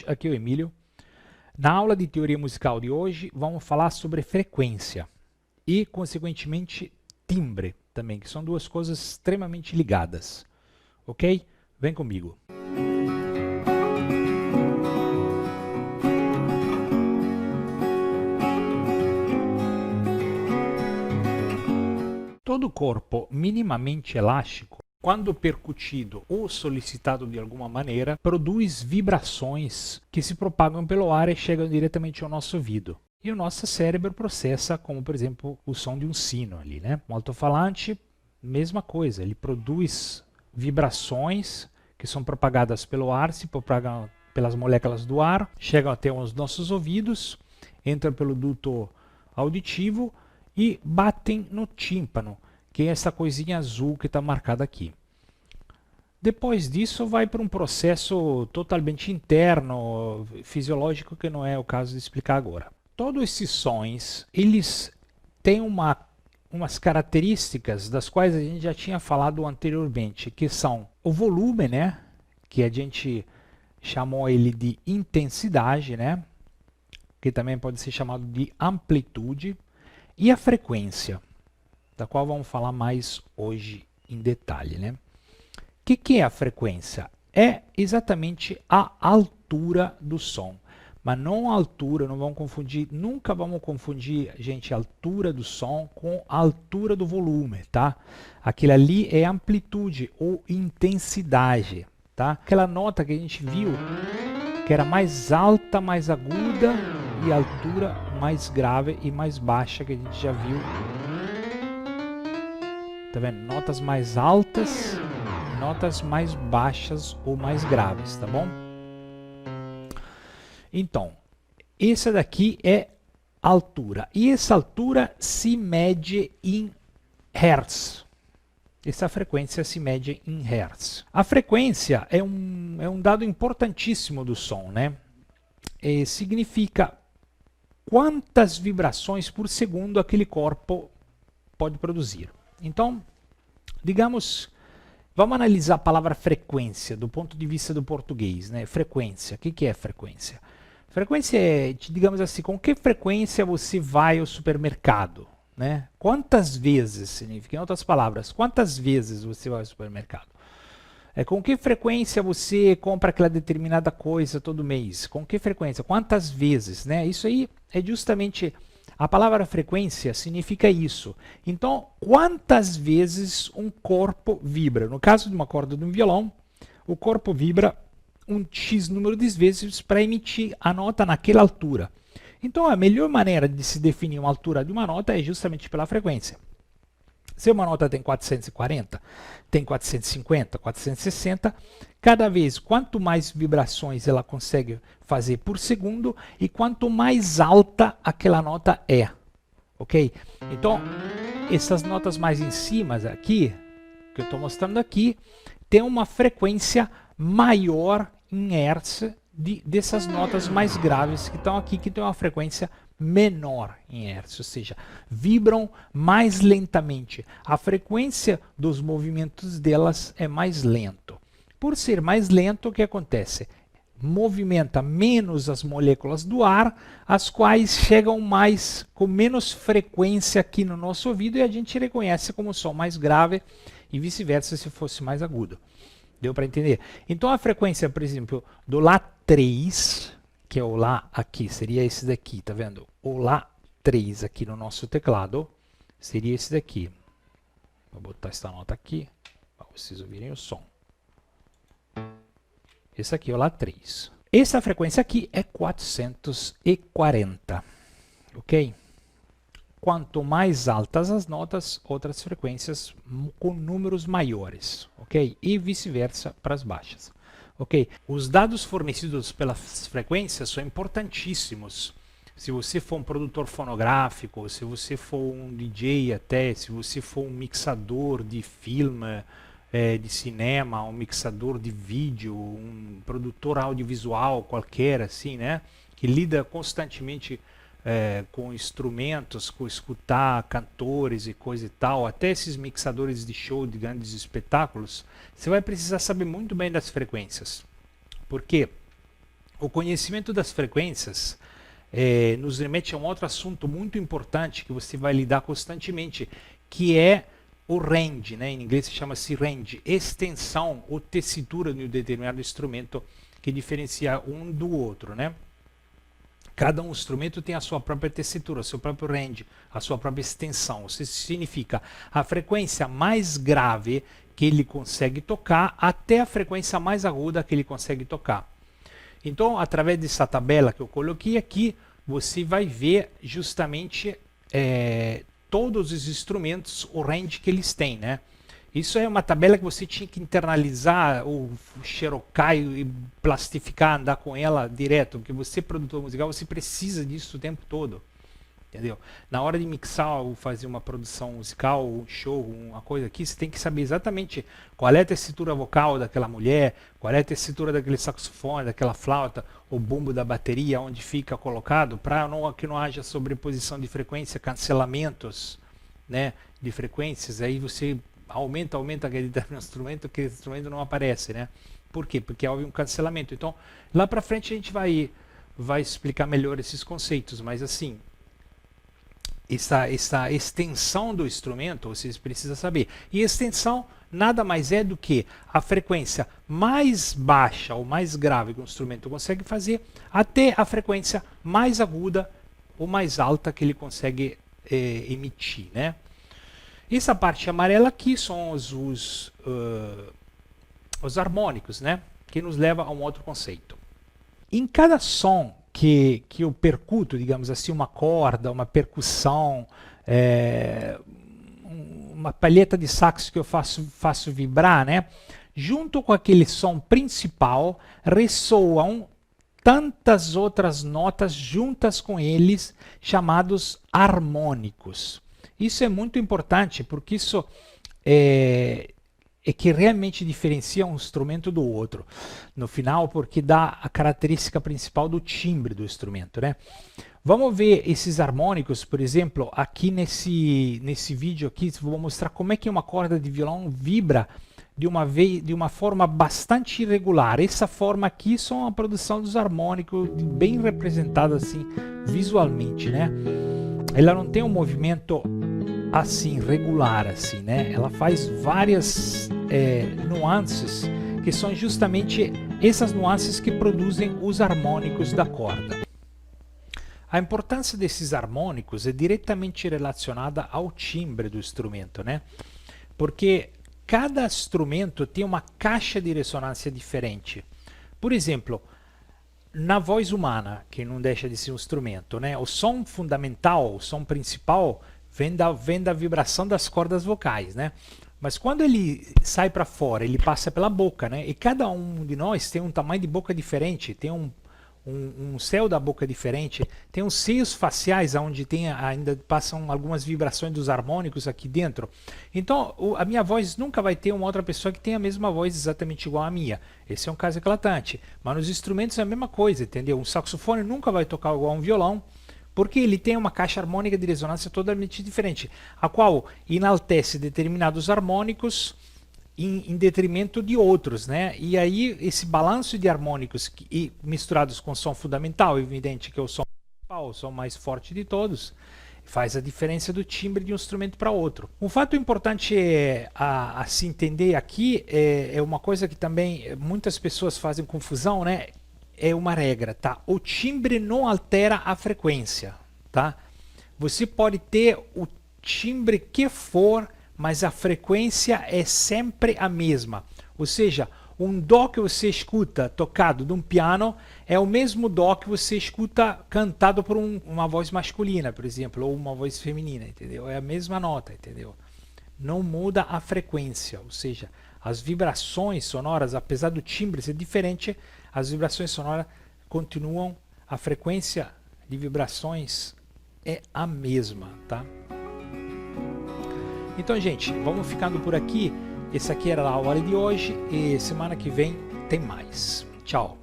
Aqui é o Emílio. Na aula de teoria musical de hoje, vamos falar sobre frequência e, consequentemente, timbre também, que são duas coisas extremamente ligadas. Ok? Vem comigo. Todo corpo minimamente elástico, quando percutido ou solicitado de alguma maneira, produz vibrações que se propagam pelo ar e chegam diretamente ao nosso ouvido. E o nosso cérebro processa, como por exemplo o som de um sino ali, né? O alto-falante, mesma coisa, ele produz vibrações que são propagadas pelo ar, se propagam pelas moléculas do ar, chegam até os nossos ouvidos, entram pelo duto auditivo e batem no tímpano, que é essa coisinha azul que está marcada aqui. Depois disso vai para um processo totalmente interno, fisiológico, que não é o caso de explicar agora. Todos esses sons, eles têm umas características das quais a gente já tinha falado anteriormente, que são o volume, né, que a gente chamou ele de intensidade, né, que também pode ser chamado de amplitude, e a frequência, da qual vamos falar mais hoje em detalhe, né? O que é a frequência? É exatamente a altura do som. Mas não a altura, não vamos confundir, nunca vamos confundir, gente, a altura do som com a altura do volume, tá? Aquilo ali é amplitude ou intensidade, tá? Aquela nota que a gente viu, que era mais alta, mais aguda, e a altura mais grave e mais baixa, que a gente já viu. Tá vendo? Notas mais altas, notas mais baixas ou mais graves, tá bom? Então, essa daqui é altura. E essa altura se mede em Hertz. Essa frequência se mede em Hertz. A frequência é um dado importantíssimo do som, né? Significa quantas vibrações por segundo aquele corpo pode produzir. Então, digamos, vamos analisar a palavra frequência do ponto de vista do português, né? Frequência, o que é frequência? Frequência é, digamos assim, com que frequência você vai ao supermercado, né? Quantas vezes, significa, em outras palavras, quantas vezes você vai ao supermercado? Com que frequência você compra aquela determinada coisa todo mês? Com que frequência? Quantas vezes, né? Isso aí é justamente... A palavra frequência significa isso. Então, quantas vezes um corpo vibra? No caso de uma corda de um violão, o corpo vibra um X número de vezes para emitir a nota naquela altura. Então, a melhor maneira de se definir uma altura de uma nota é justamente pela frequência. Se uma nota tem 440, tem 450, 460, cada vez, quanto mais vibrações ela consegue fazer por segundo e quanto mais alta aquela nota é, ok? Então, essas notas mais em cima aqui, que eu estou mostrando aqui, tem uma frequência maior em Hertz dessas notas mais graves que estão aqui, que tem uma frequência menor em Hertz, ou seja, vibram mais lentamente. A frequência dos movimentos delas é mais lento. Por ser mais lento, o que acontece? Movimenta menos as moléculas do ar, as quais chegam mais com menos frequência aqui no nosso ouvido e a gente reconhece como som mais grave e vice-versa se fosse mais agudo. Deu para entender? Então a frequência, por exemplo, do Lá3, que é o Lá aqui, seria esse daqui, tá vendo? O Lá3 aqui no nosso teclado seria esse daqui. Vou botar essa nota aqui para vocês ouvirem o som. Esse aqui é o Lá3. Essa frequência aqui é 440, ok? Quanto mais altas as notas, outras frequências com números maiores, ok? E vice-versa para as baixas. Ok? Os dados fornecidos pelas frequências são importantíssimos. Se você for um produtor fonográfico, se você for um DJ até, se você for um mixador de filme, de cinema, um mixador de vídeo, um produtor audiovisual qualquer, assim, né? Que lida constantemente com instrumentos, com escutar cantores e coisa e tal, até esses mixadores de show de grandes espetáculos, você vai precisar saber muito bem das frequências. Porque O conhecimento das frequências nos remete a um outro assunto muito importante que você vai lidar constantemente, que é o range, né? Em inglês se chama-se range, extensão ou tessitura de um determinado instrumento que diferencia um do outro, né? Cada um instrumento tem a sua própria tessitura, o seu próprio range, a sua própria extensão. Isso significa a frequência mais grave que ele consegue tocar até a frequência mais aguda que ele consegue tocar. Então, através dessa tabela que eu coloquei aqui, você vai ver justamente todos os instrumentos, o range que eles têm, né? Isso é uma tabela que você tinha que internalizar ou xerocar e plastificar, andar com ela direto, porque você, produtor musical, você precisa disso o tempo todo, entendeu? Na hora de mixar ou fazer uma produção musical, um show, uma coisa aqui, você tem que saber exatamente qual é a tessitura vocal daquela mulher, qual é a tessitura daquele saxofone, daquela flauta, o bumbo da bateria, onde fica colocado, para que não haja sobreposição de frequência, cancelamentos, né, de frequências. Aí você aumenta a qualidade do instrumento, que o instrumento não aparece, né? Por quê? Porque houve um cancelamento. Então, lá para frente a gente vai explicar melhor esses conceitos, mas assim, essa extensão do instrumento, vocês precisam saber. E extensão nada mais é do que a frequência mais baixa ou mais grave que o instrumento consegue fazer, até a frequência mais aguda ou mais alta que ele consegue emitir, né? Essa parte amarela aqui são os harmônicos, né? Que nos leva a um outro conceito. Em cada som que eu percuto, digamos assim, uma corda, uma percussão, uma palheta de sax que eu faço vibrar, né? Junto com aquele som principal, ressoam tantas outras notas juntas com eles, chamados harmônicos. Isso é muito importante, porque isso é que realmente diferencia um instrumento do outro. No final, porque dá a característica principal do timbre do instrumento, né? Vamos ver esses harmônicos, por exemplo, aqui nesse vídeo aqui, vou mostrar como é que uma corda de violão vibra de uma forma bastante irregular. Essa forma aqui são a produção dos harmônicos, bem representada assim, visualmente, né? Ela não tem um movimento assim, regular, assim, né? Ela faz várias nuances, que são justamente essas nuances que produzem os harmônicos da corda. A importância desses harmônicos é diretamente relacionada ao timbre do instrumento, né? Porque cada instrumento tem uma caixa de ressonância diferente. Por exemplo, na voz humana, que não deixa de ser um instrumento, né? O som fundamental, o som principal, vem da vibração das cordas vocais, né? Mas quando ele sai para fora, ele passa pela boca, né? E cada um de nós tem um tamanho de boca diferente, tem um céu da boca diferente, tem uns seios faciais onde ainda passam algumas vibrações dos harmônicos aqui dentro. Então, a minha voz nunca vai ter uma outra pessoa que tenha a mesma voz exatamente igual à minha. Esse é um caso eclatante. Mas nos instrumentos é a mesma coisa, entendeu? Um saxofone nunca vai tocar igual a um violão, porque ele tem uma caixa harmônica de ressonância totalmente diferente, a qual enaltece determinados harmônicos em detrimento de outros, né? E aí esse balanço de harmônicos misturados com som fundamental, evidente que é o som principal, o som mais forte de todos, faz a diferença do timbre de um instrumento para outro. Um fato importante a se entender aqui é uma coisa que também muitas pessoas fazem confusão, né? É uma regra, tá? O timbre não altera a frequência, tá? Você pode ter o timbre que for, mas a frequência é sempre a mesma. Ou seja, um dó que você escuta tocado de um piano é o mesmo dó que você escuta cantado por uma voz masculina, por exemplo, ou uma voz feminina, entendeu? É a mesma nota, entendeu? Não muda a frequência, ou seja, as vibrações sonoras, apesar do timbre ser diferente, as vibrações sonoras continuam, a frequência de vibrações é a mesma, tá? Então, gente, vamos ficando por aqui. Essa aqui era a aula de hoje e semana que vem tem mais. Tchau!